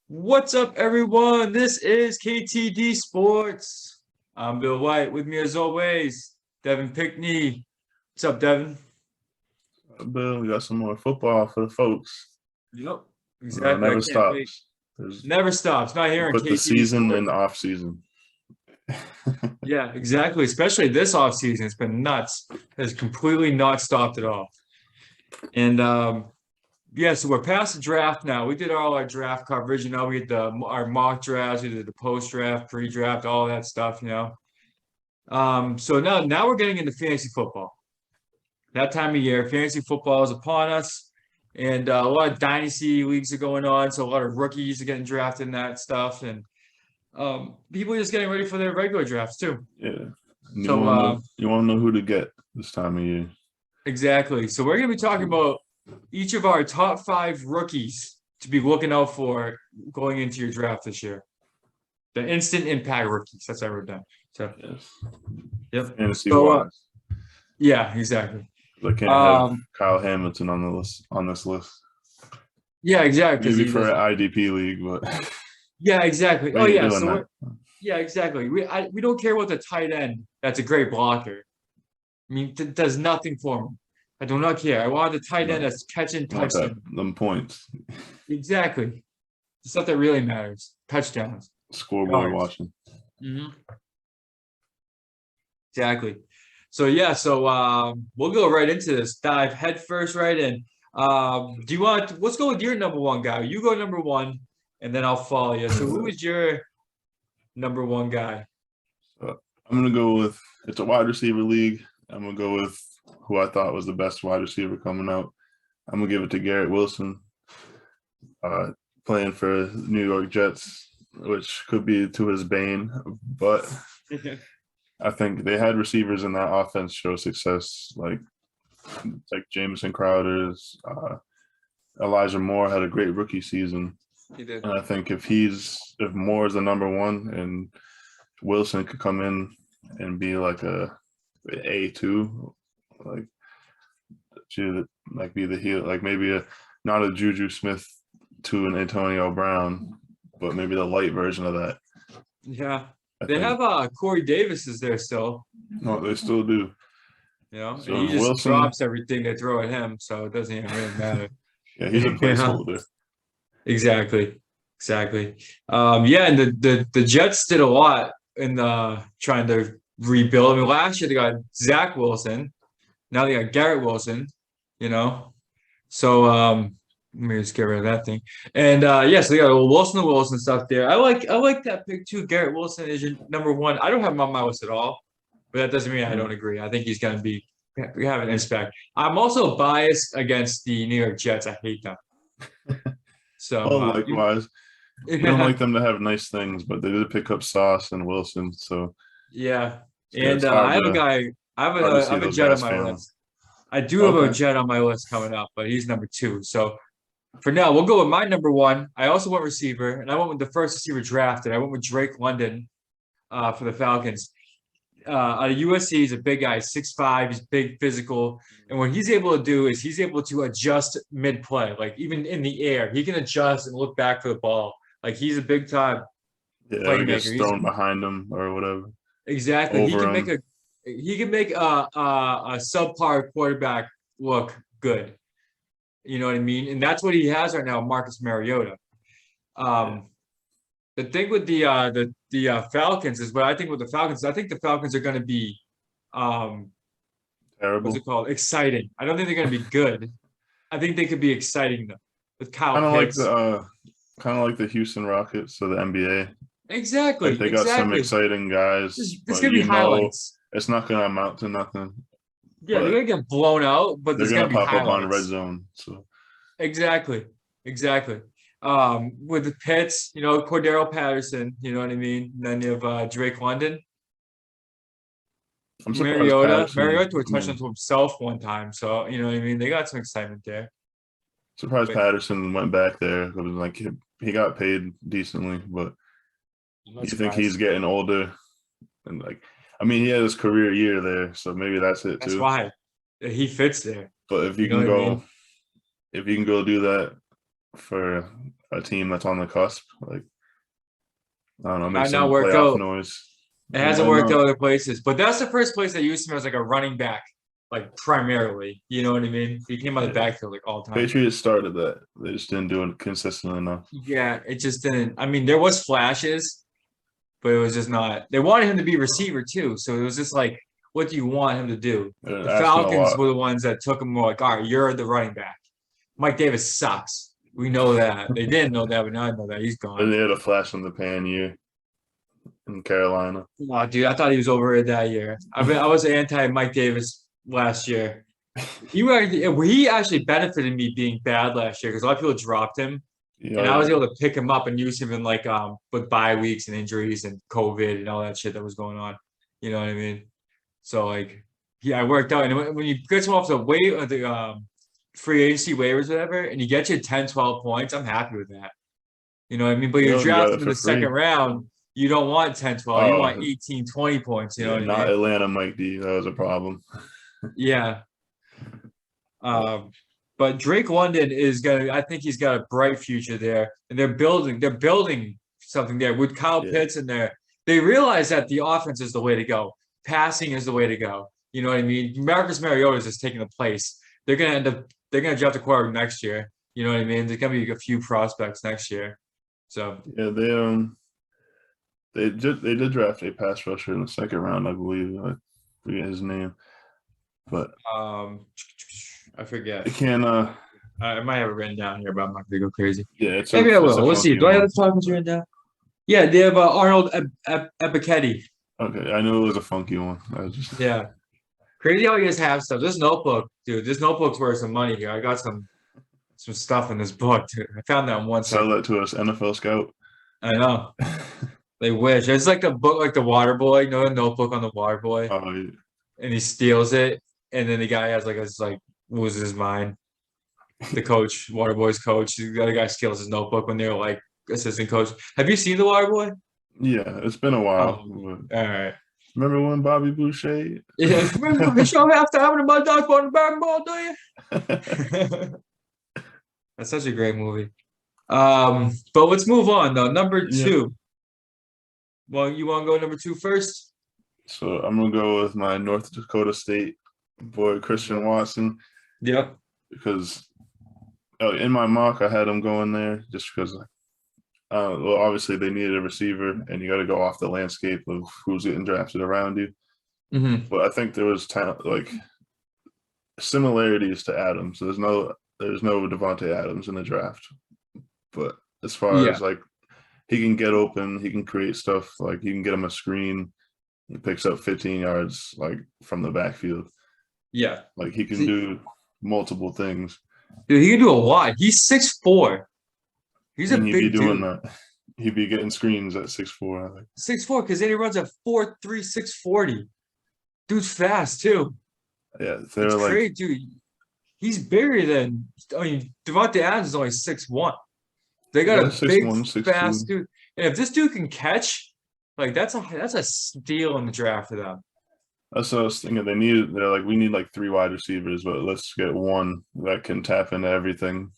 What's up, everyone? This is KTD Sports. I'm Bill Whyte. With me, as always, Devin Pinckney. What's up, Devin? Bill, we got some more football for the folks. Yep, It exactly. I never can't wait. stops. There's Never stops. Not we here on put the KTD season Sports. and the off season. Yeah, exactly. Especially this offseason. It's been nuts. It's completely not stopped at all. And yeah, so we're past the draft now. We did all our draft coverage. We had our mock drafts, we did the post draft, pre draft, all that stuff. So now we're getting into fantasy football. That time of year, fantasy football is upon us, and a lot of dynasty leagues are going on. So a lot of rookies are getting drafted and that stuff, and people are just getting ready for their regular drafts too. Yeah. You So want to know who to get this time of year. exactly. So we're gonna be talking about each of our top 5 rookies to be looking out for going into your draft this year. The instant impact rookies. That's what I wrote down. So Yes. yep. Fantasy So wise. yeah, exactly. I can't have Kyle Hamilton on this list. Yeah, exactly. Maybe for an IDP league, but yeah, exactly. we Oh ain't yeah. doing So that. yeah, exactly. We don't care about the tight end. That's a great blocker. I mean, does nothing for me. I do not care. I want the tight end that's catching Want that, touchdowns. them points. Exactly. The stuff that really matters. Touchdowns. Scoreboard Yards. watching. Mm-hmm. Exactly. So yeah, we'll go right into this. Dive head first right in. Let's go with your number one guy. You go number one, and then I'll follow you. So who is your number one guy? I'm gonna go with it's a wide receiver league. I'm gonna go with who I thought was the best wide receiver coming out. I'm gonna give it to Garrett Wilson, playing for New York Jets, which could be to his bane, but I think they had receivers in that offense show success, like Jamison Crowder's. Elijah Moore had a great rookie season. He did. And I think if Moore is the number one and Wilson could come in and be like a A2, like be the heel, like maybe not a Juju Smith to an Antonio Brown, but maybe the light version of that. Yeah. They have Corey Davis is there still. No, they still do. So So and he just Wilson drops everything they throw at him, so it doesn't even really matter. Yeah, he's a placeholder. Exactly. Yeah, and the Jets did a lot in trying to rebuild. I mean, last year they got Zack Wilson. Now they got Garrett Wilson, you know. So let me just get rid of that thing. And yeah, so they got a little Wilson stuff there. I like that pick too. Garrett Wilson is your number one. I don't have him on my list at all, but that doesn't mean I don't agree. I think he's gonna have an impact. I'm also biased against the New York Jets. I hate them. So likewise. You don't like them to have nice things, but they did pick up Sauce and Wilson. So yeah, and I have a guy. I have a Jet on my list. I do have a Jet on my list coming up, but he's number 2. So for now, we'll go with my number 1. I also went receiver, and I went with the first receiver drafted. I went with Drake London for the Falcons. Out of USC, he's a big guy, 6'5", he's big, physical. And what he's able to do is he's able to adjust mid-play, like even in the air. He can adjust and look back for the ball. Like he's a big-time playmaker. He gets thrown behind him or whatever. Exactly. He can make a subpar quarterback look good. You know what I mean? And that's what he has right now, Marcus Mariota. The thing with the Falcons is what I think with the Falcons. I think the Falcons are going to be terrible. What's it called? Exciting. I don't think they're going to be good. I think they could be exciting though with Kyle Pitts. Kind of like the Houston Rockets of the NBA. Exactly. Like they got some exciting guys. There's going to be highlights. It's not going to amount to nothing. Yeah, they're going to get blown out, but they're going to pop up on red zone. So exactly. With the Pitts, Cordaro Patterson, you know what I mean? And then you have Drake London. I'm surprised Mariota threw a touchdown to himself one time. So, you know what I mean? They got some excitement there. Surprised Patterson went back there. It was like he got paid decently, but you think he's getting older. And he had his career year there, so maybe that's it too. That's why he fits there. But if you can go do that for a team that's on the cusp. Like, I don't know, make Might not some work playoff out. noise. It hasn't worked out other places, but that's the first place I used him as like a running back, like primarily. You know what I mean? He came out of the backfield like all the time. Patriots started that. They just didn't do it consistently enough. Yeah, it just didn't. I mean, there was flashes, but it was just not. They wanted him to be receiver too, so it was just like, what do you want him to do? They're The asking a Falcons lot. were the ones that took him more like, all right, you're the running back. Mike Davis sucks. We know that. They didn't know that, but now I know that he's And gone. they had a flash in the pan year in Carolina. Oh, dude, I thought he was overrated that year. I was anti Mike Davis last year. He actually benefited me being bad last year because a lot of people dropped him, and I was able to pick him up and use him in like with bye weeks and injuries and COVID and all that shit that was going on. You know what I mean? So like, yeah, it worked out. And when you get him off the free agency waivers, whatever, and you get you 10, 12 points, I'm happy with that. You know what I mean? But You you know, you draft got him it in the for free. second round, you don't want 10, 12. You Oh, want 18, 20 points. You know what I not mean? Atlanta Mike D. That was a problem. Yeah. But Drake London I think he's got a bright future there. And they're building something there with Kyle Pitts in there. They realize that the offense is the way to go. Passing is the way to go. You know what I mean? Marcus Mariota is just taking the place. They're gonna draft a quarterback next year. You know what I mean? There's gonna be a few prospects next year. So Yeah, they did draft a pass rusher in the second round, I believe. I forget his name, but I forget. I can I might have it written down here, but I'm not gonna go crazy. yeah, Maybe I will. a Let's see. funky Do I have one. the Falcons written down? Yeah, they have Arnold Ebiketie. Okay, I knew it was a funky one. I was just Yeah. Crazy how you guys have stuff. This notebook, dude. This notebook's worth some money here. I got some stuff in this book, dude. I found that in one sell second. that to us, NFL scout. I know. They wish. It's like the book, like the Water Boy. You know the notebook on the Water Boy, Oh, yeah. and he steals it, and then the guy has like loses his mind. The coach, Water Boy's coach, the other guy steals his notebook when they're like assistant coach. Have you seen the Water Boy? Yeah, it's been a while. All right. Remember when Bobby Boucher? Yeah, remember the show halftime and the Mud Dogs on the basketball, do you? That's such a great movie. But let's move on though. Number two. Well, you want to go number 2 first? So I'm gonna go with my North Dakota State boy Christian Watson. Yep. Because in my mock I had him going there just because. Well, obviously they needed a receiver, and you got to go off the landscape of who's getting drafted around you. Mm-hmm. But I think there was like similarities to Adams. There's no Devontae Adams in the draft, but as far as like he can get open, he can create stuff. Like you can get him a screen, he picks up 15 yards like from the backfield. Yeah, like he can do multiple things. Dude, he can do a lot. He's 6'4". He's a big dude. He'd be doing that. He'd be getting screens at 6'4". I think 6'4", because then he runs a 4.3, 640. Dude's fast too. Yeah, they're like great, dude. He's bigger than. I mean, Devontae Adams is only 6'1". They got a big, 6'1", fast dude. And if this dude can catch, like that's a steal in the draft for them. That's what I was thinking. They're like, we need like 3 wide receivers, but let's get one that can tap into everything.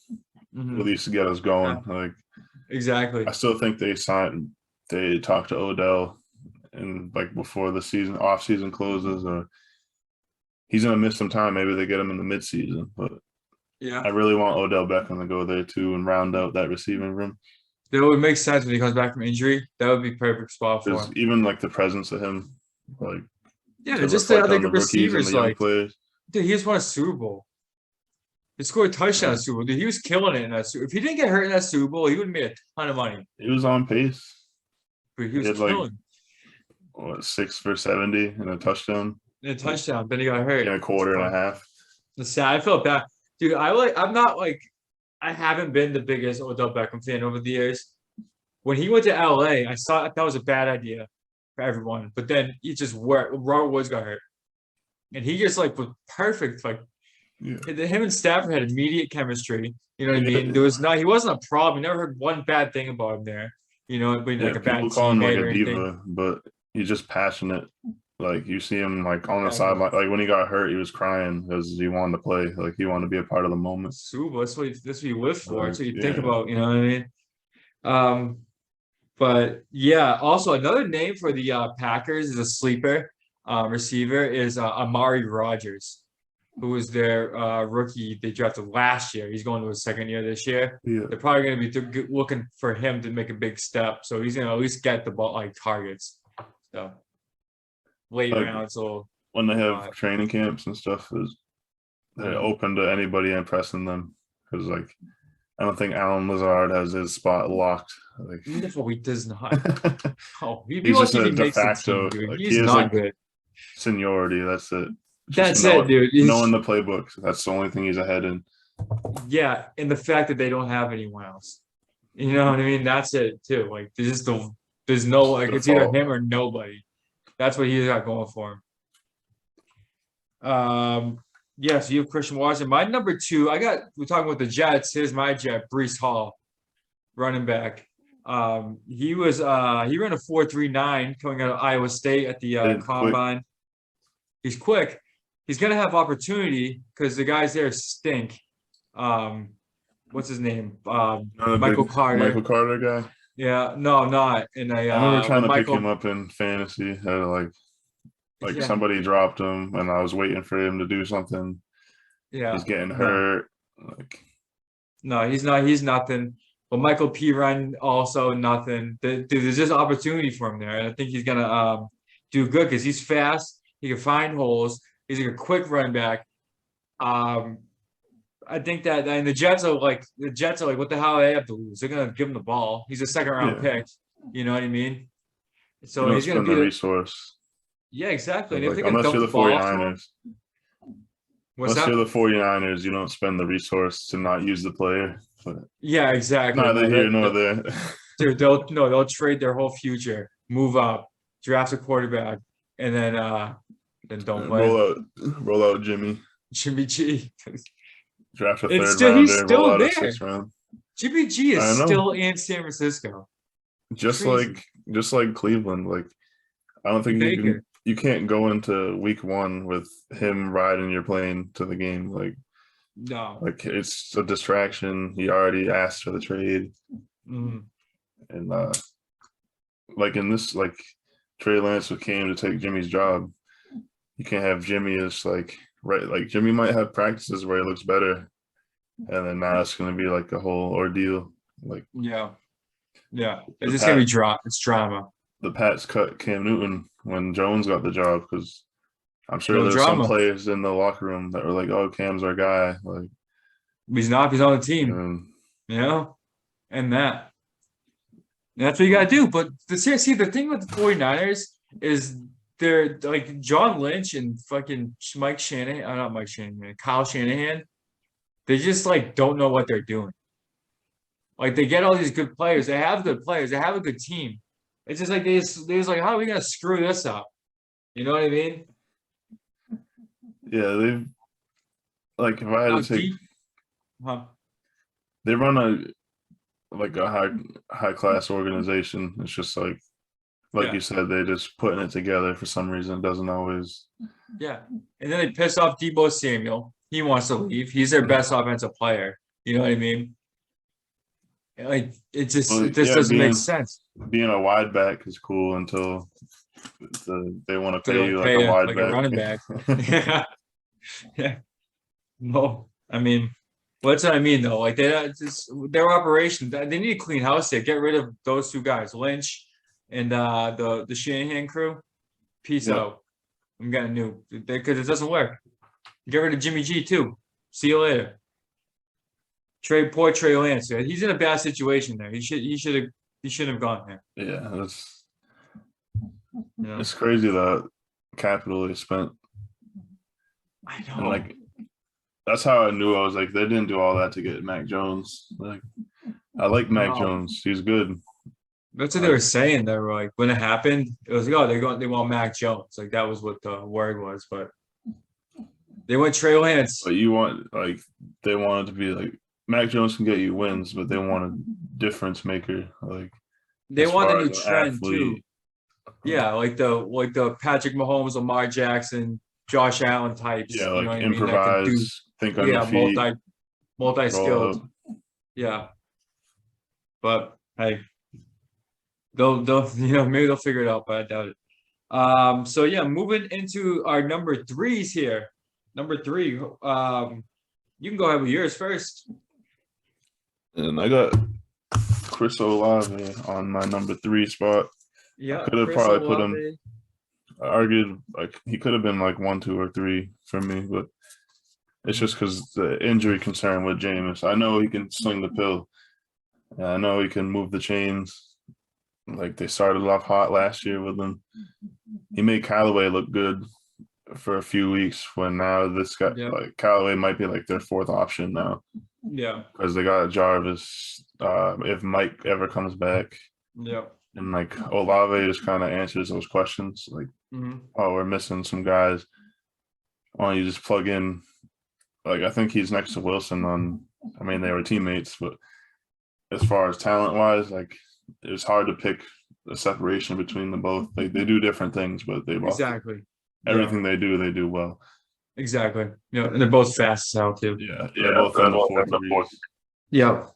Mm-hmm. At least get us going. Like exactly. I still think they talked to Odell and like before the off season closes, or he's gonna miss some time. Maybe they get him in the midseason. But yeah, I really want Odell Beckham to go there too and round out that receiving room. That would make sense when he comes back from injury. That would be perfect spot for him. Even like the presence of him, like just the other receivers, like dude, he just won a Super Bowl. He scored a touchdown in the Super Bowl. Dude, he was killing it in that Super Bowl. If he didn't get hurt in that Super Bowl, he would have made a ton of money. He was on pace. But he was killing. Like, 6 for 70 and a touchdown. In a touchdown, then he got hurt. In a quarter and a half. It's sad. I felt bad. Dude, I haven't been the biggest Odell Beckham fan over the years. When he went to LA, I thought that was a bad idea for everyone. But then he just Robert Woods got hurt. And he just like was perfect. Like him and Stafford had immediate chemistry. You know what I mean? He wasn't a problem. You never heard one bad thing about him there. You know, but like a bad people call him like teammate a diva, but he's just passionate. Like you see him like on the Yeah, sideline. Like when he got hurt, he was crying because he wanted to play. Like he wanted to be a part of the moment. Super. That's what you live for. That's Like what you think yeah, about. You know what I mean? Um, but yeah. Also, another name for the Packers is a sleeper receiver is Amari Rogers, who was their rookie they drafted last year. He's going to his second year this year. yeah. They're probably going to be looking for him to make a big step. So he's going to at least get the ball like targets. So late Like rounds, so when they have uh, training camps and stuff, is they're open to anybody impressing them because like I don't think Alan Lazard has his spot locked. Like no, he does not. Oh, he'd be he's just lucky if a he de makes the team, facto. dude. Like he He's is not like good. seniority. That's it. Just That's it, dude. knowing the playbook. That's the only thing he's ahead in. Yeah, and the fact that they don't have anyone else. You know what I mean? That's it too. Like there's no like it's either Default. him or nobody. That's what he's got going for him. Yeah, so you have Christian Watson. My number two, we're talking about the Jets. Here's my Jet, Brees Hall, running back. He ran a 4.39 coming out of Iowa State at the And quick. combine. He's quick. He's gonna have opportunity because the guys there stink. What's his name? Michael Carter. Michael Carter guy. Yeah, no, not. And I remember trying to pick Michael, him up in fantasy. Like yeah, somebody dropped him, and I was waiting for him to do something. yeah, He's getting no, hurt. Like no, he's not. He's nothing. But Michael P. Run also nothing. There's just opportunity for him there, and I think he's gonna do good because he's fast. He can find holes. He's like a quick run back. I think that and the Jets are like what the hell they have to lose? They're gonna give him the ball. He's a second round yeah, pick. You know what I mean? you So don't he's gonna spend be the resource. yeah, exactly. And if Like they're gonna unless dump you're the the ball off to him, 49ers. what's Unless that? you're the 49ers, you don't spend the resource to not use the player. But Yeah, exactly. neither No, here nor there. dude, they'll trade their whole future, move up, draft a quarterback, and then don't play him. roll out Jimmy. Jimmy G. Draft a It's third still he's rounder, roll still out a there. sixth round. Jimmy G is I know. still in San Francisco. Just Crazy. like Cleveland. Like I don't think Baker. you can't go into week one with him riding your plane to the game. No. Like it's a distraction. He already asked for the trade. Mhm. And like in this, like Trey Lance came to take Jimmy's job. You can't have Jimmy as like right. Like Jimmy might have practices where he looks better, and then now it's going to be like a whole ordeal. Like Yeah. Yeah. the It's just gonna be Pat, it's drama. the Pats cut Cam Newton when Jones got the job because I'm sure No there's some drama. players in the locker room that were like, "Oh, Cam's our guy." Like, He's not, he's on the team, and you know? And that's what you gotta do. But see, the thing with the 49ers is they're like John Lynch and fucking Mike Shanahan, not Mike Shanahan, Kyle Shanahan. They just like don't know what they're doing. Like they get all these good players, they have good players, they have a good team. It's just like they just like, how are we gonna screw this up? You know what I mean? yeah, they've like if I had How to take, deep? Huh? they run a high class organization. It's just like Yeah. you said, they just putting it together for some reason. It doesn't always. Yeah. And then they piss off Debo Samuel. He wants to leave. He's their best offensive player. You know what I mean? Like it just doesn't make sense. Being a wide back is cool until they want to pay you like a wide like back. a running back. Yeah. Yeah. No, I mean, what's what I mean though? Like they just their operation, they need to clean house there. Get rid of those two guys, Lynch and the Shanahan crew. Peace Yep. out. I'm getting new because it doesn't work. Get rid of Jimmy G too. See you later. Poor Trey Lance. He's in a bad situation there. He shouldn't have gone there. Yeah, You know? it's crazy that capital they spent. I know. And like that's how I knew I was like they didn't do all that to get Mac Jones. Like I like Mac No. Jones. He's good. That's what they were saying. They were like, when it happened, it was like, oh, they want Mac Jones. Like that was what the word was, but they went Trey Lance. But they wanted to be like Mac Jones can get you wins, but they want a difference maker. Like They as want far a new as an trend athlete, too. Yeah, like the Patrick Mahomes, Lamar Jackson, Josh Allen types. Yeah, You know like what I mean? That can do improvise, think on your feet, roll multi-skilled. up. Yeah, but hey, they'll maybe they'll figure it out, but I doubt it. So yeah, moving into our number threes here. Number three, you can go ahead with yours first. And I got Chris Olave on my number 3 spot. I Yeah, could have Chris probably put him. Olave. I argued like he could have been like 1, 2, or 3 for me, but it's just because the injury concern with Jameis. I know he can swing the pill. I know he can move the chains. Like they started off hot last year with him. He made Callaway look good for a few weeks. When now this guy, Yeah, like Callaway, might be like their 4th option now yeah, because they got Jarvis. If Mike ever comes back, yeah. and like Olave just kind of answers those questions. Like, Hmm. oh, we're missing some guys. Why don't you just plug in? Like I think he's next to Wilson on. I mean, they were teammates, but as far as talent wise, like it's hard to pick the separation between them both. Like they do different things, but they both Exactly. Yeah, everything they do well. exactly. And they're both fast as hell too. Yeah, they're both in the 4 threes. Yeah.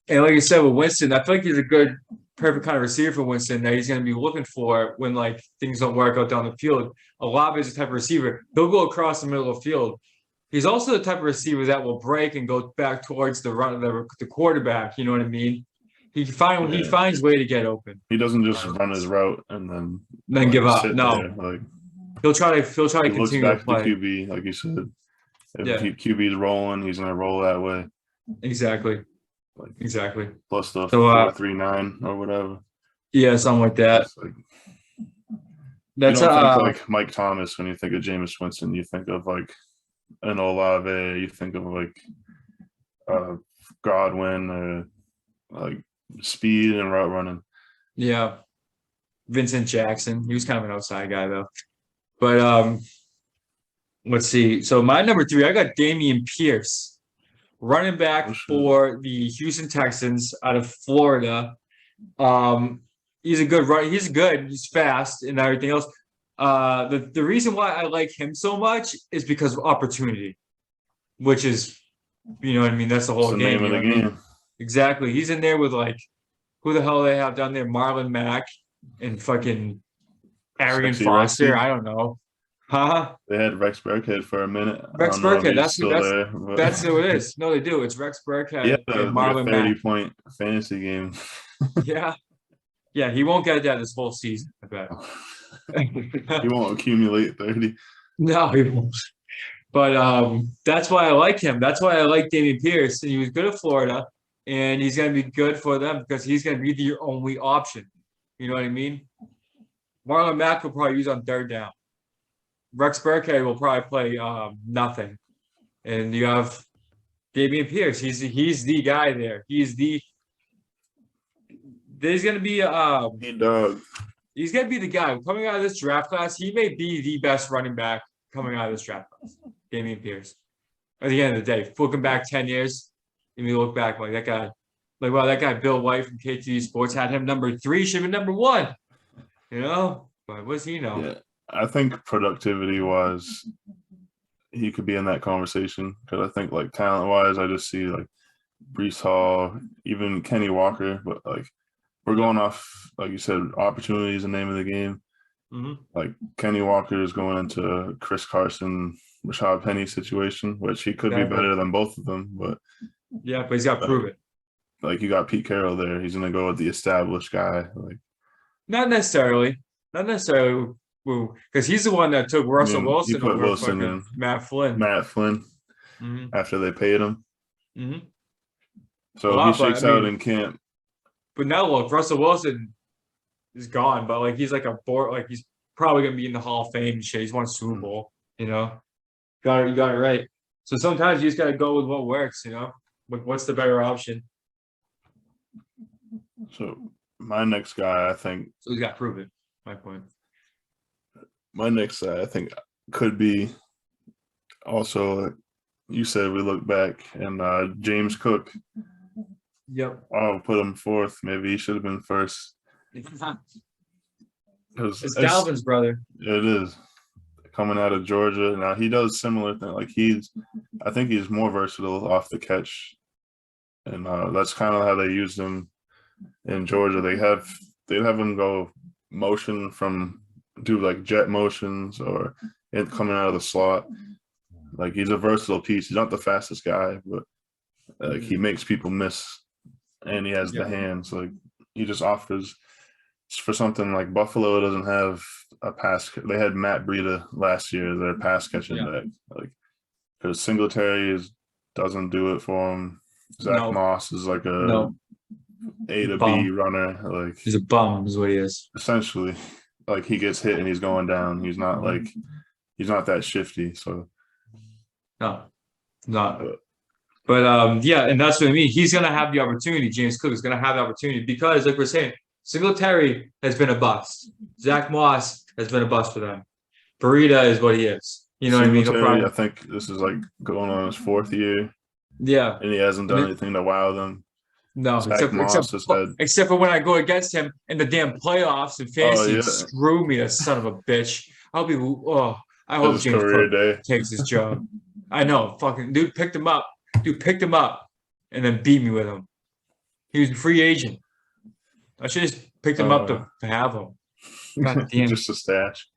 And like you said with Winston, I feel like he's a good, perfect kind of receiver for Winston that he's going to be looking for when like things don't work out down the field. Olave is the type of receiver he'll go across the middle of the field. He's also the type of receiver that will break and go back towards the run the quarterback. You know what I mean? He finds way to get open. He doesn't just run his route and then Give up. sit No, there. Like he'll try to he looks continue to back to the play. QB, like you said. If Yeah, QB's rolling, he's gonna roll that way. exactly, Like exactly. plus the So 4.39 or whatever. yeah, something like that. It's like That's you don't think like Mike Thomas when you think of Jameis Winston. You think of like an Olave. You think of like Godwin or like speed and route running. yeah. Vincent Jackson. He was kind of an outside guy though. But let's see. So my number three, I got Damian Pierce, running back for the Houston Texans out of Florida. He's a good run. He's good. He's fast and everything else. The reason why I like him so much is because of opportunity, which is, you know what I mean? That's the whole It's the game. name of the game. Exactly. He's in there with like, who the hell they have down there? Marlon Mack and fucking Arian Sexy Foster. Rexy. I don't know. Huh? They had Rex Burkhead for a minute. Rex I don't know if Burkhead. he's still there. But That's who it is. No, they do. It's Rex Burkhead yeah, and like a Marlon Mack. 30-point fantasy game. Yeah. Yeah, he won't get that this whole season, I bet. He won't accumulate 30. No, he won't. But that's why I like him. That's why I like Damian Pierce. And he was good at Florida, and he's going to be good for them because he's going to be the only option. You know what I mean? Marlon Mack will probably use on third down. Rex Burkhead will probably play nothing. And you have Damian Pierce. He's the guy there. There's going to be he's going to be the guy coming out of this draft class. He may be the best running back coming out of this draft class, Damian Pierce. At the end of the day, looking back 10 years, and we look back like that guy, like, wow, that guy Bill Whyte from KTD Sports had him number 3, should have been number 1. You know? But what's he know? Yeah, I think productivity-wise, he could be in that conversation because I think like talent-wise, I just see like Brees Hall, even Kenny Walker, but like we're going off, like you said, opportunity is the name of the game. Mm-hmm. Like Kenny Walker is going into Chris Carson, Rashad Penny situation, which he could be better than both of them. But yeah, but he's got to prove it. Like you got Pete Carroll there. He's going to go with the established guy. Like not necessarily, because he's the one that took Russell Wilson over Wilson Matt Flynn. Mm-hmm. After they paid him. Mm-hmm. So if he shakes out in camp. But now look, Russell Wilson is gone, but like he's like he's probably gonna be in the Hall of Fame and shit. He's won Super Bowl, you know. You got it right. So sometimes you just gotta go with what works, you know. What's the better option? So my next guy, I think. So he's got to prove it. My point. My next guy, I think, could be also. You said we look back and James Cook. Yep. I'll put him 4th. Maybe he should have been 1st. It's Dalvin's brother. It is coming out of Georgia. Now he does similar thing. Like I think he's more versatile off the catch, and that's kind of how they used him in Georgia. They'd have him go motion do like jet motions or coming out of the slot. Like he's a versatile piece. He's not the fastest guy, but like he makes people miss, and he has the hands. Like he just offers for something like Buffalo doesn't have a pass. They had Matt Breida last year, their pass catching back. Like because Singletary doesn't do it for him. Zack Moss is like a A to B runner. Like he's a bum, is what he is. Essentially, like he gets hit and he's going down. He's not that shifty. So no, not. But and that's what I mean. He's gonna have the opportunity. James Cook is gonna have the opportunity because, like we're saying, Singletary has been a bust. Zack Moss has been a bust for them. Breida is what he is. You know what I mean? I think this is like going on his 4th year. Yeah. And he hasn't done anything to wow them. No, except for when I go against him in the damn playoffs and fantasy, screw me, that son of a bitch. I hope James Cook takes his job. I know, fucking dude picked him up. And then beat me with him. He was a free agent. I should have just picked him up to have him. God damn. Just a stash.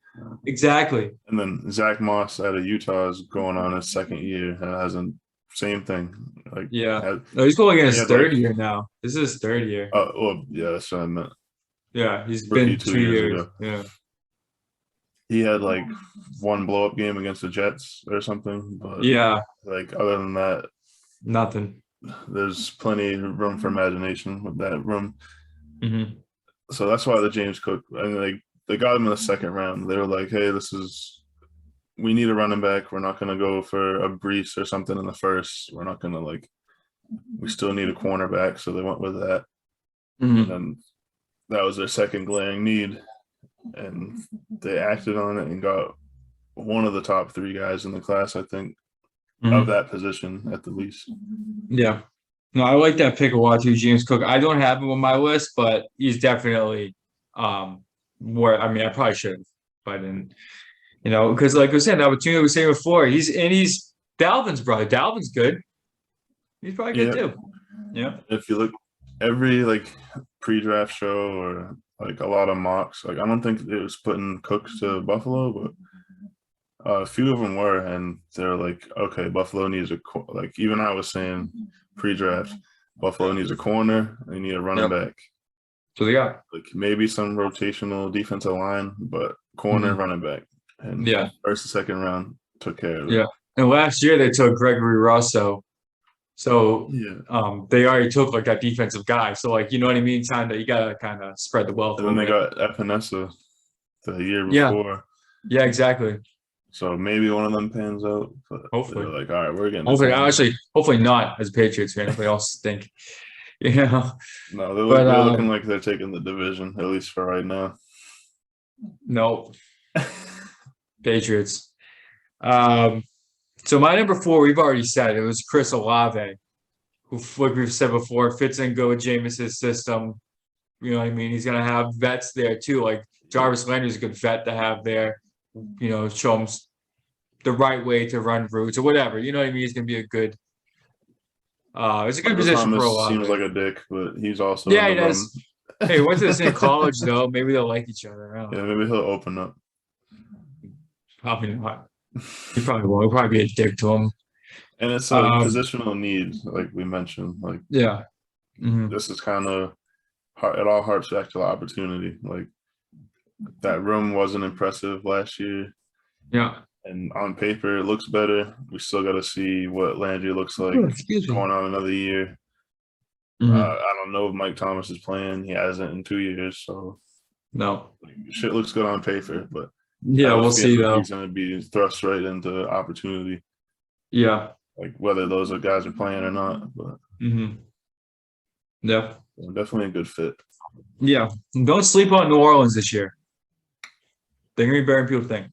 Exactly. And then Zack Moss out of Utah is going on his 2nd year and hasn't. Same thing. Like he's going in his 3rd year now. This is his 3rd year. That's what I meant. Yeah, he's been 2 years. Ago. Yeah. He had like one blow up game against the Jets or something. But like other than that, nothing. There's plenty of room for imagination with that room. Mm-hmm. So that's why the James Cook, they got him in the 2nd round. They were like, hey, we need a running back. We're not going to go for a Brees or something in the 1st. We're not going to we still need a cornerback. So they went with that. Mm-hmm. And then that was their 2nd glaring need. And they acted on it and got one of the top 3 guys in the class, I think, of that position at the least. Yeah. No, I like that pick a lot too, James Cook. I don't have him on my list, but he's definitely where I probably should have, but I didn't. Because like I was saying, the opportunity was saying before, he's Dalvin's brother. Dalvin's good. He's probably good too. Yeah. If you look every pre-draft show or a lot of mocks, I don't think it was putting Cooks to Buffalo, but a few of them were, and they're like, okay, Buffalo needs even I was saying pre-draft, Buffalo needs a corner, they need a running back. So they got maybe some rotational defensive line, but corner, running back. And first and 2nd round took care of it. Yeah. And last year they took Gregory Rosso. So they already took that defensive guy. So you know what I mean? You gotta kind of spread the wealth. And then they got Epinesa the year before. Yeah, exactly. So maybe one of them pans out. But hopefully. They're all right, we're getting hopefully not as a Patriots fan if they all stink. No, they're looking like they're taking the division, at least for right now. Nope. Patriots. So my number 4, we've already said it was Chris Olave, who, like we've said before, fits in good with Jameis's system. You know what I mean? He's gonna have vets there too. Like Jarvis Landry's a good vet to have there. Show him the right way to run routes or whatever. You know what I mean? He's gonna be a good. It's a good position for Olave. Seems like a dick, but he's also he does. Hey, went to the same college though. Maybe they'll like each other. Maybe he'll open up. Probably not. He probably won't. He'll probably be a dick to him. And it's a positional need, like we mentioned. This is kind of it all harps back to the opportunity. That room wasn't impressive last year. Yeah. And on paper, it looks better. We still got to see what Landry looks like going on another year. I don't know if Mike Thomas is playing. He hasn't in 2 years, so no. Shit looks good on paper, but we'll see though. He's going to be thrust right into opportunity. Yeah, whether those guys are playing or not, but definitely a good fit. Yeah, don't sleep on New Orleans this year. They're going to be better than people think.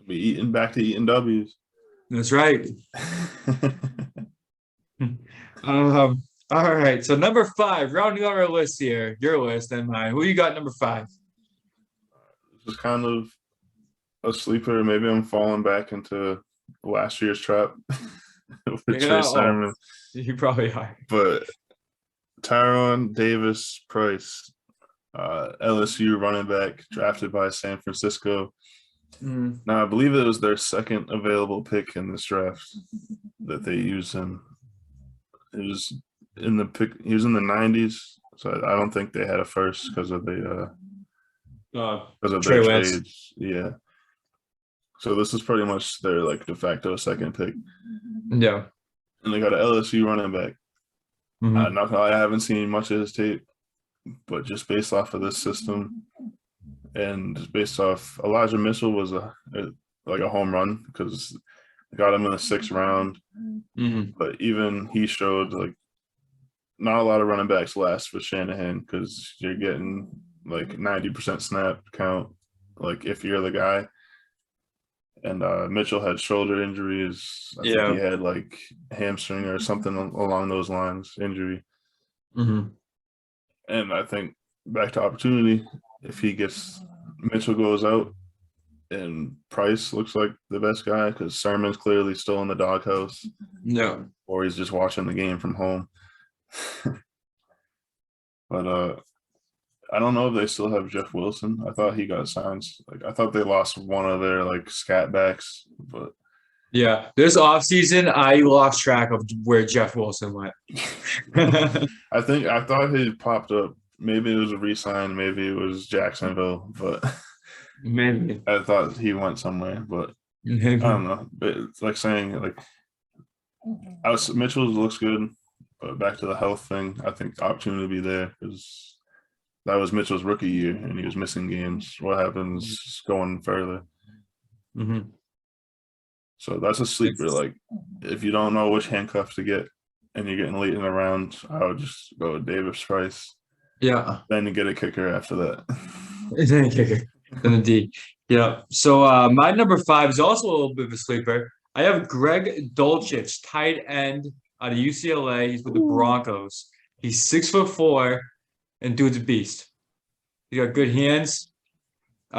Be back to eating W's. That's right. All right. So number 5, rounding out our list here, your list and mine. Who you got number 5? was kind of a sleeper. Maybe I'm falling back into last year's trap with Trey Sermon. You probably are. But Tyron Davis Price, LSU running back, drafted by San Francisco. Now, I believe it was their second available pick in this draft that they used him. It was in the pick. He was in the 90s, so I don't think they had a first because of their trades. Yeah. So this is pretty much their like de facto second pick. Yeah. And they got an LSU running back. I haven't seen much of his tape, but just based off of this system and based off Elijah Mitchell was a home run because they got him in the 6th round. But even he showed like not a lot of running backs last with Shanahan because you're getting like 90% snap count, like if you're the guy. And Mitchell had shoulder injuries. I think he had like hamstring or something along those lines, injury. And I think back to opportunity, if Mitchell goes out and Price looks like the best guy because Sermon's clearly still in the doghouse. Yeah. Or he's just watching the game from home. But I don't know if they still have Jeff Wilson. I thought he got signed. Like I thought they lost one of their like scat backs, but yeah, this offseason I lost track of where Jeff Wilson went. I thought he popped up. Maybe it was a re-sign, maybe it was Jacksonville, but maybe I thought he went somewhere, but I don't know. But it's like saying like Mitchell looks good, but back to the health thing, I think opportunity to be there because that was Mitchell's rookie year, and he was missing games. What happens going further? So that's a sleeper. Like, if you don't know which handcuff to get, and you're getting late in the round, I would just go with Davis Price. Yeah. Then you get a kicker after that. Then a kicker. Then a D. Yeah. So my number 5 is also a little bit of a sleeper. I have Greg Dolce, tight end out of UCLA. He's with the Broncos. He's 6'4". And dude's a beast. He got good hands. He's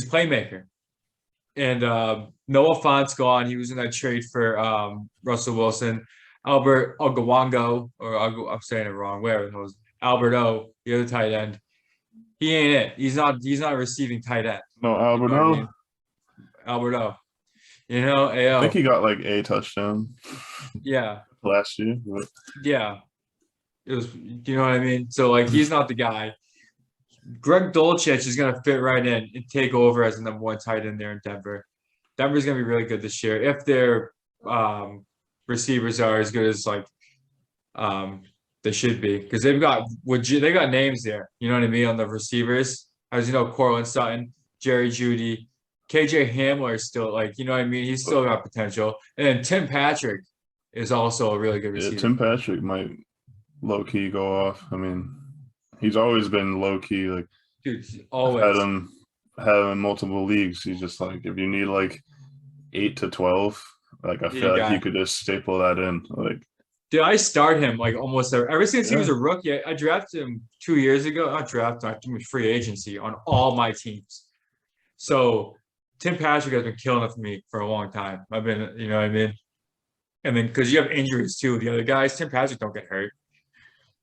a playmaker. And Noah Fant's gone. He was in that trade for Russell Wilson. Albert Ogawango, or I'm saying it wrong. Whatever it was. Alberto, the other tight end. He ain't it. He's not a receiving tight end. No, Alberto. You know what I mean? Alberto. You know, I think he got like a touchdown. Yeah. Last year. But... Yeah. It was, you know what I mean? So, like, he's not the guy. Greg Dolce is going to fit right in and take over as the number 1 tight end there in Denver. Denver's going to be really good this year if their receivers are as good as, like, they should be. Because they've got names there, you know what I mean, on the receivers. As you know, Cortland Sutton, Jerry Jeudy, KJ Hamler is still, like, you know what I mean? He's still got potential. And then Tim Patrick is also a really good receiver. Yeah, Tim Patrick might low-key go off. I mean, he's always been low-key. Like, dude, always. Had him in multiple leagues. He's just like, if you need like 8 to 12, like I feel like you could just staple that in. Like, dude, I start him like almost ever since he was a rookie. I drafted him 2 years ago. I threw him free agency on all my teams. So Tim Patrick has been killing it for me for a long time. I've been, you know what I mean? And then because you have injuries too, the other guys, Tim Patrick don't get hurt.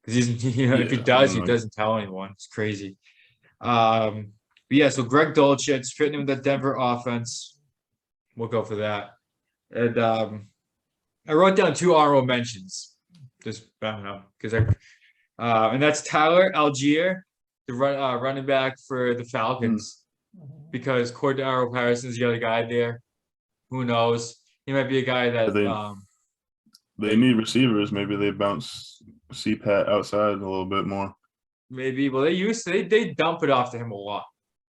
Because he's, you know, if he does, he doesn't tell anyone. It's crazy. But yeah, so Greg Dolce, it's fitting in with the Denver offense. We'll go for that. And I wrote down 2 honorable mentions. Just, I don't know, because and that's Tyler Algiere, the running back for the Falcons. Because Cordaro Patterson is the other guy there. Who knows? He might be a guy that they need receivers. Maybe they bounce CPAT outside a little bit more. Maybe. Well, they dump it off to him a lot.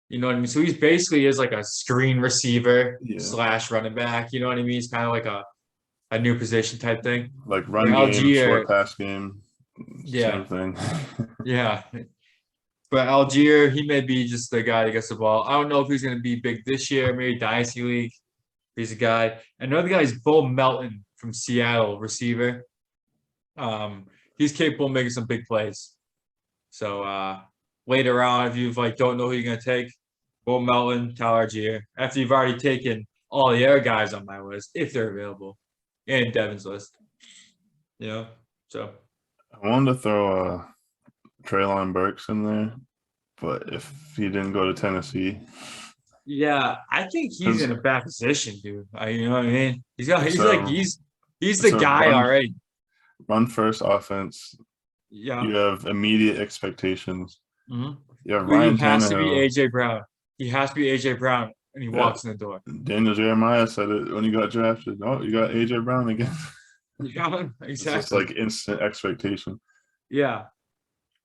You know what I mean? So he's basically is like a screen receiver / running back. You know what I mean? He's kind of like a new position type thing. Like run game, Algiere, short pass game. Same thing. Yeah. But Algiere, he may be just the guy that gets the ball. I don't know if he's going to be big this year, maybe Dynasty League. He's a guy. Another guy is Bo Melton from Seattle, receiver. He's capable of making some big plays. So later on, if you don't know who you're going to take, Will Melton, Tyler Algiere, after you've already taken all the other guys on my list, if they're available, and Devin's list. You know, so I wanted to throw Treylon Burks in there, but if he didn't go to Tennessee, yeah, I think he's in a bad position, dude. You know what I mean? He's it's the a guy already. run first offense. Yeah. You have immediate expectations. Mm-hmm. You have Ryan has to be Tannehill. AJ Brown. He has to be AJ Brown, and he walks in the door. Daniel Jeremiah said it when he got drafted. Oh, you got AJ Brown again. Yeah, exactly. It's just like instant expectation. Yeah.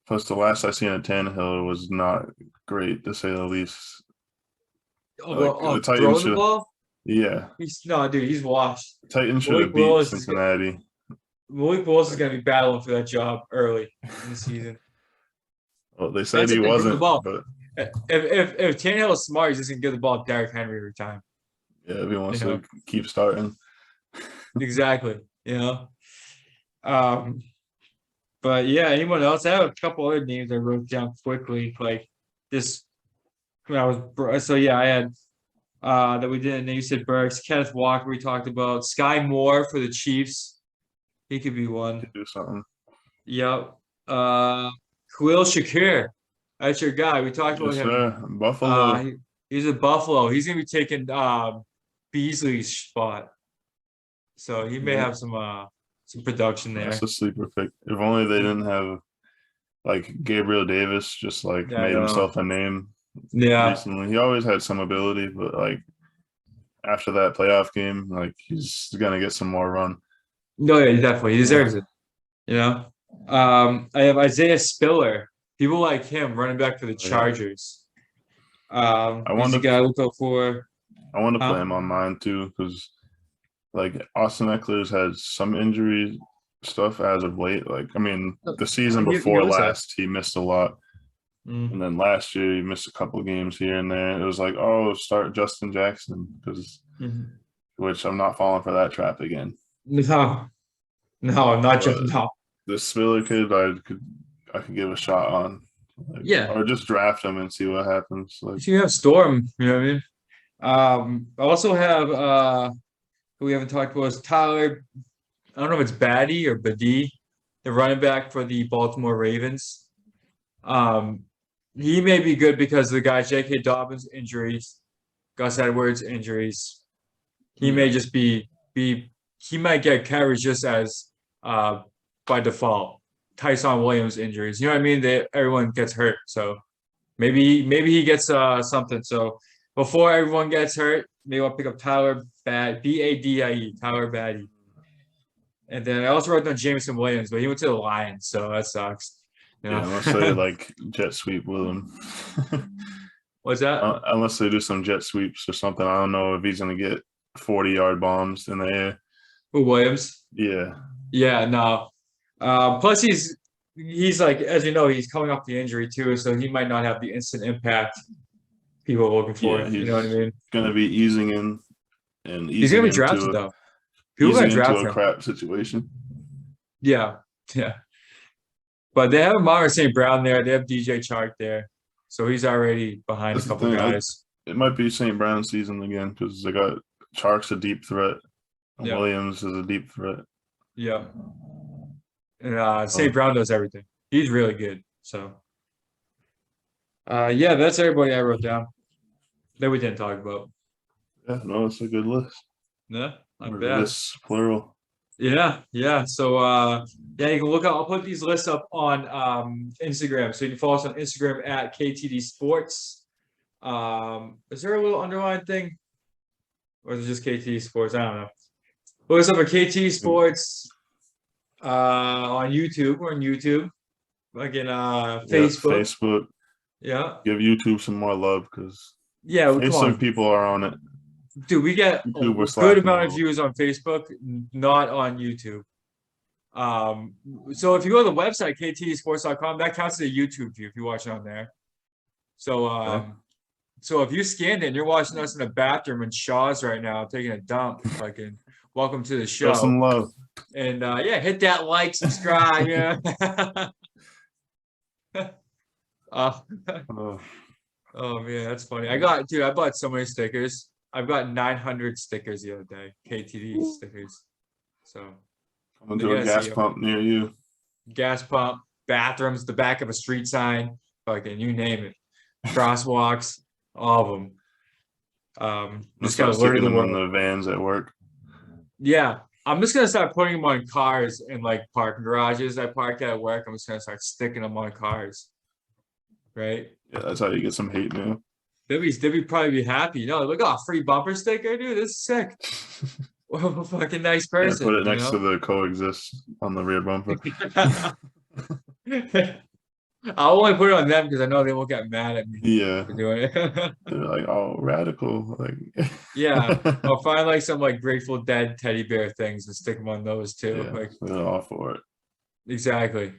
Plus, the last I seen of Tannehill was not great, to say the least. The Titans should. Yeah. He's washed. Titans should have beat Cincinnati. Malik Willis is going to be battling for that job early in the season. Well, they said he wasn't. But if Tannehill is smart, he's just going to give the ball to Derrick Henry every time. Yeah, if he wants to keep starting. Exactly. But yeah, anyone else? I have a couple other names I wrote down quickly, like this. I had that we didn't name. You said Burks, Kenneth Walker. We talked about Sky Moore for the Chiefs. He could be one. Could do something. Yep. Khalil Shakir. That's your guy. We talked about him. Sir. Buffalo. He's a Buffalo. He's gonna be taking Beasley's spot. So he may have some production there. That's a sleeper pick. If only they didn't have like Gabriel Davis just made himself a name. Yeah. Recently. He always had some ability, but after that playoff game, he's gonna get some more run. No, yeah, definitely. He deserves it. I have Isaiah Spiller. People like him running back for the Chargers. I want to look out for. I want to play him on mine too, because Austin Eckler's had some injury stuff as of late. The season before last, he missed a lot. And then last year, he missed a couple games here and there. It was start Justin Jackson, which I'm not falling for that trap again. No, not just no. This Spiller kid, I could give a shot on. Or just draft him and see what happens. You have Storm, you know what I mean? I also have who we haven't talked about is Tyler. I don't know if it's Batty or Badie, the running back for the Baltimore Ravens. He may be good because of the guys J.K. Dobbins injuries, Gus Edwards injuries. He may just be he might get carries just as by default. Tyson Williams injuries. You know what I mean? Everyone gets hurt. So maybe he gets something. So before everyone gets hurt, maybe I'll pick up Tyler Badie, Tyler Badie. And then I also wrote down Jameson Williams, but he went to the Lions, so that sucks. Yeah, unless they jet sweep with him. What's that? Unless they do some jet sweeps or something. I don't know if he's going to get 40-yard bombs in the air. Who, Williams? Yeah. Yeah, no. Plus, he's as you know, he's coming off the injury too, so he might not have the instant impact people are looking for. You know what I mean? Going to be easing in and he's going to be drafted though. People easing going to draft into a him. crap situation. Yeah. But they have Amari St. Brown there. They have DJ Chark there, so he's already behind a couple guys. It might be St. Brown season again because they got Chark's a deep threat. Yeah. Williams is a deep threat. Yeah. And St. Brown does everything. He's really good. So, that's everybody I wrote down that we didn't talk about. Yeah, no, it's a good list. Yeah, not bad. Lists, plural. Yeah. So, you can look out. I'll put these lists up on Instagram. So you can follow us on Instagram at KTD Sports. Is there a little underline thing? Or is it just KTD Sports? I don't know. Look us up at KTD Sports on YouTube. We're on YouTube. Facebook. Facebook. Yeah. Give YouTube some more love because Facebook people are on it. Dude, we get a good amount of views on Facebook, not on YouTube. So if you go to the website, ktdsports.com, that counts as a YouTube view if you watch it on there. So so if you scanned it and you're watching us in a bathroom in Shaw's right now, taking a dump, welcome to the show. Show some love. And hit that like, subscribe, Oh man, that's funny. I bought so many stickers. I've got 900 stickers the other day, KTD stickers. So Coming they to a gotta gas see 'em. pump near you. Gas pump, bathrooms, the back of a street sign, fucking you name it. Crosswalks, all of them. Let's Just gotta start learn sticking the them in world. the vans at work. Yeah, I'm just gonna start putting them on cars in like parking garages. I park at work. I'm just gonna start sticking them on cars, right? Yeah, that's how you get some hate mail. They'd be probably be happy. No, look, oh, free bumper sticker, dude. This is sick. What a fucking nice Yeah, person, put it you next to the coexist on the rear bumper. know? I'll only put it on them because I know they won't get mad at me Yeah, for doing it. they're like, oh, radical. Like, Yeah, I'll find like some like Grateful Dead teddy bear things and stick them on those too. yeah, Like they're all for it. exactly.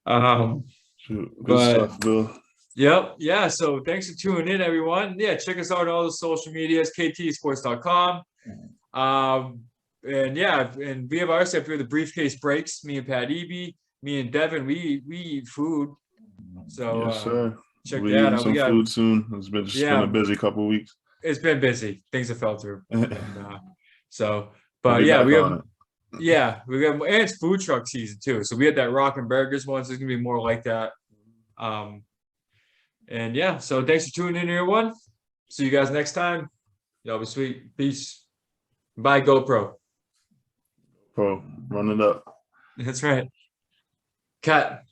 Shoot, good But stuff, Bill. yep, yeah. So thanks for tuning in, everyone. Yeah, check us out on all the social medias, ktdsports.com. And yeah, and we have our stuff here, the briefcase breaks. Me and Pat Eby, me and Devin, we eat food. So Yes, sir. check We'll be that eating out. We some got food soon. It's been just been a yeah, busy couple weeks. it's been busy. Things have fell through. And, so, We'll but be yeah, back we on have it. yeah, we got and it's food truck season too. So we had that Rock and Burgers one, so it's gonna be more like that. And yeah, so thanks for tuning in, everyone. See you guys next time. Y'all be sweet. Peace. Bye, GoPro. Bro, run it up. That's right. Cut.